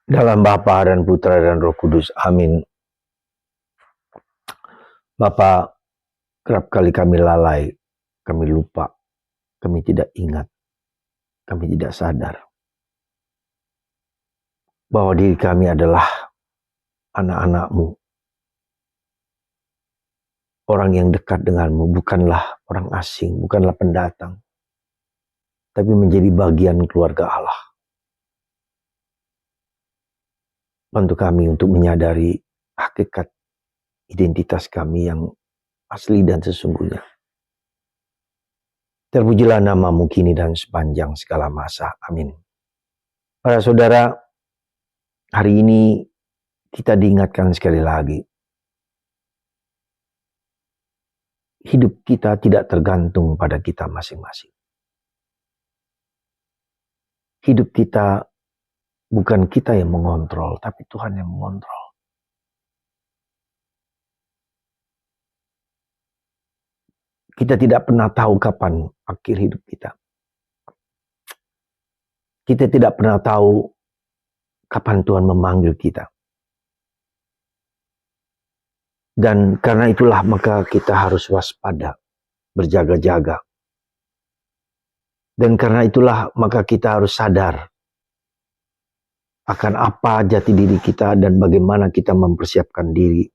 Dalam Bapa dan Putra dan Roh Kudus. Amin. Bapa, kerap kali kami lalai, kami lupa, kami tidak ingat, kami tidak sadar bahwa diri kami adalah anak-anak-Mu. Orang yang dekat denganmu, bukanlah orang asing, bukanlah pendatang, tapi menjadi bagian keluarga Allah. Bantu kami untuk menyadari hakikat identitas kami yang asli dan sesungguhnya. Terpujilah nama-Mu kini dan sepanjang segala masa. Amin. Para saudara, hari ini kita diingatkan sekali lagi, hidup kita tidak tergantung pada kita masing-masing. Hidup kita bukan kita yang mengontrol, tapi Tuhan yang mengontrol. Kita tidak pernah tahu kapan akhir hidup kita. Kita tidak pernah tahu kapan Tuhan memanggil kita. Dan karena itulah maka kita harus waspada, berjaga-jaga. Dan karena itulah maka kita harus sadar akan apa jati diri kita dan bagaimana kita mempersiapkan diri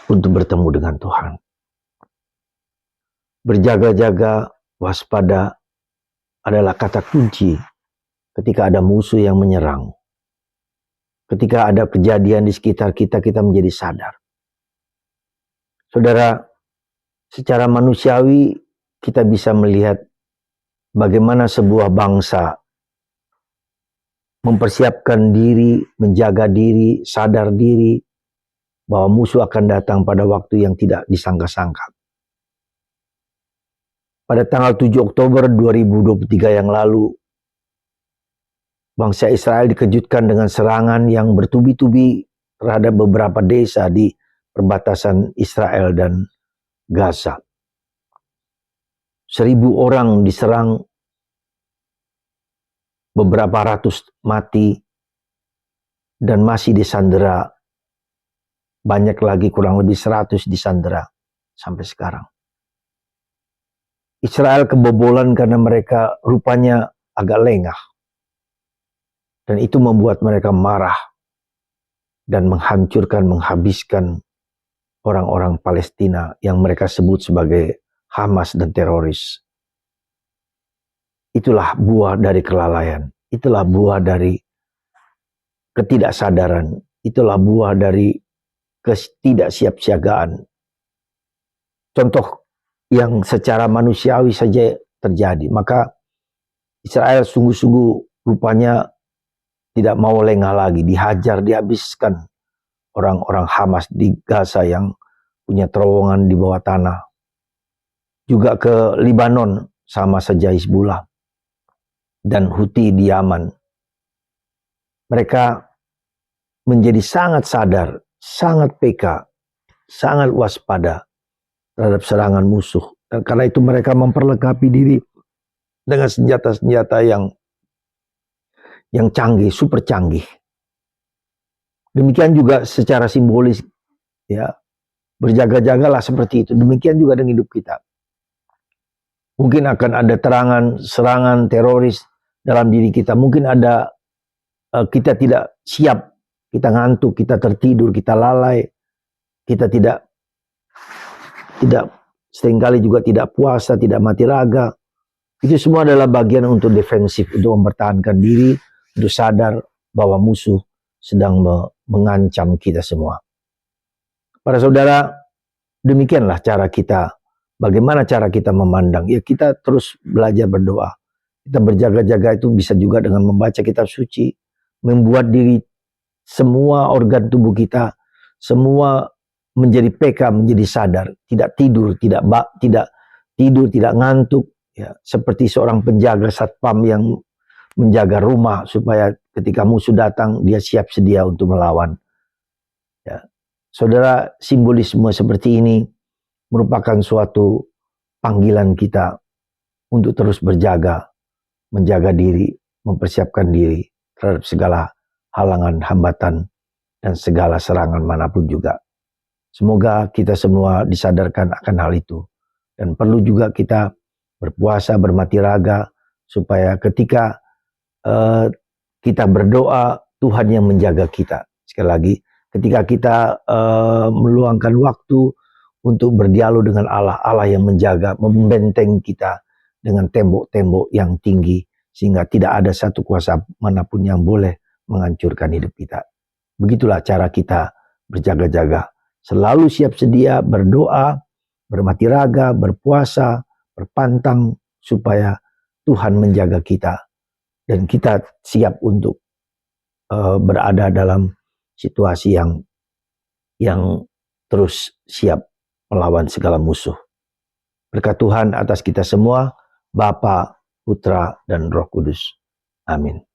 untuk bertemu dengan Tuhan. Berjaga-jaga, waspada adalah kata kunci ketika ada musuh yang menyerang. Ketika ada kejadian di sekitar kita, kita menjadi sadar. Saudara, secara manusiawi kita bisa melihat bagaimana sebuah bangsa mempersiapkan diri, menjaga diri, sadar diri bahwa musuh akan datang pada waktu yang tidak disangka-sangka. Pada tanggal 7 Oktober 2023 yang lalu, bangsa Israel dikejutkan dengan serangan yang bertubi-tubi terhadap beberapa desa di perbatasan Israel dan Gaza. 1.000 orang diserang, beberapa ratus mati, dan masih disandera. Banyak lagi, kurang lebih 100 disandera sampai sekarang. Israel kebobolan karena mereka rupanya agak lengah. Dan itu membuat mereka marah dan menghancurkan, menghabiskan orang-orang Palestina yang mereka sebut sebagai Hamas dan teroris. Itulah buah dari kelalaian. Itulah buah dari ketidaksadaran. Itulah buah dari ketidaksiapsiagaan. Contoh yang secara manusiawi saja terjadi. Maka Israel sungguh-sungguh rupanya tidak mau lengah lagi. Dihajar, dihabiskan orang-orang Hamas di Gaza yang punya terowongan di bawah tanah. Juga ke Libanon sama saja Hizbullah dan Houthi di Yaman. Mereka menjadi sangat sadar, sangat peka, sangat waspada terhadap serangan musuh. Dan karena itu mereka memperlengkapi diri dengan senjata-senjata yang canggih, super canggih. Demikian juga secara simbolis, ya, berjaga-jagalah seperti itu. Demikian juga dengan hidup kita. Mungkin akan ada serangan teroris dalam diri kita. Mungkin ada kita tidak siap, kita ngantuk, kita tertidur, kita lalai, kita tidak seringkali juga tidak puasa, tidak mati raga. Itu semua adalah bagian untuk defensif, untuk mempertahankan diri, untuk sadar bahwa musuh sedang mengancam kita semua. Para saudara, demikianlah cara kita. Bagaimana cara kita memandang? Ya, kita terus belajar berdoa. Kita berjaga-jaga itu bisa juga dengan membaca kitab suci, membuat diri semua organ tubuh kita semua menjadi peka, menjadi sadar, tidak tidur, tidak tidur, tidak ngantuk, ya, seperti seorang penjaga satpam yang menjaga rumah supaya ketika musuh datang dia siap sedia untuk melawan. Ya. Saudara, simbolisme seperti ini merupakan suatu panggilan kita untuk terus berjaga, menjaga diri, mempersiapkan diri terhadap segala halangan, hambatan, dan segala serangan manapun juga. Semoga kita semua disadarkan akan hal itu. Dan perlu juga kita berpuasa, bermati raga, supaya ketika kita berdoa, Tuhan yang menjaga kita. Sekali lagi, ketika kita meluangkan waktu untuk berdialog dengan Allah, Allah yang menjaga, membenteng kita dengan tembok-tembok yang tinggi, sehingga tidak ada satu kuasa manapun yang boleh menghancurkan hidup kita. Begitulah cara kita berjaga-jaga. Selalu siap sedia berdoa, bermati raga, berpuasa, berpantang, supaya Tuhan menjaga kita. Dan kita siap untuk berada dalam situasi yang terus siap melawan segala musuh. Berkat Tuhan atas kita semua, Bapa, Putra, dan Roh Kudus. Amin.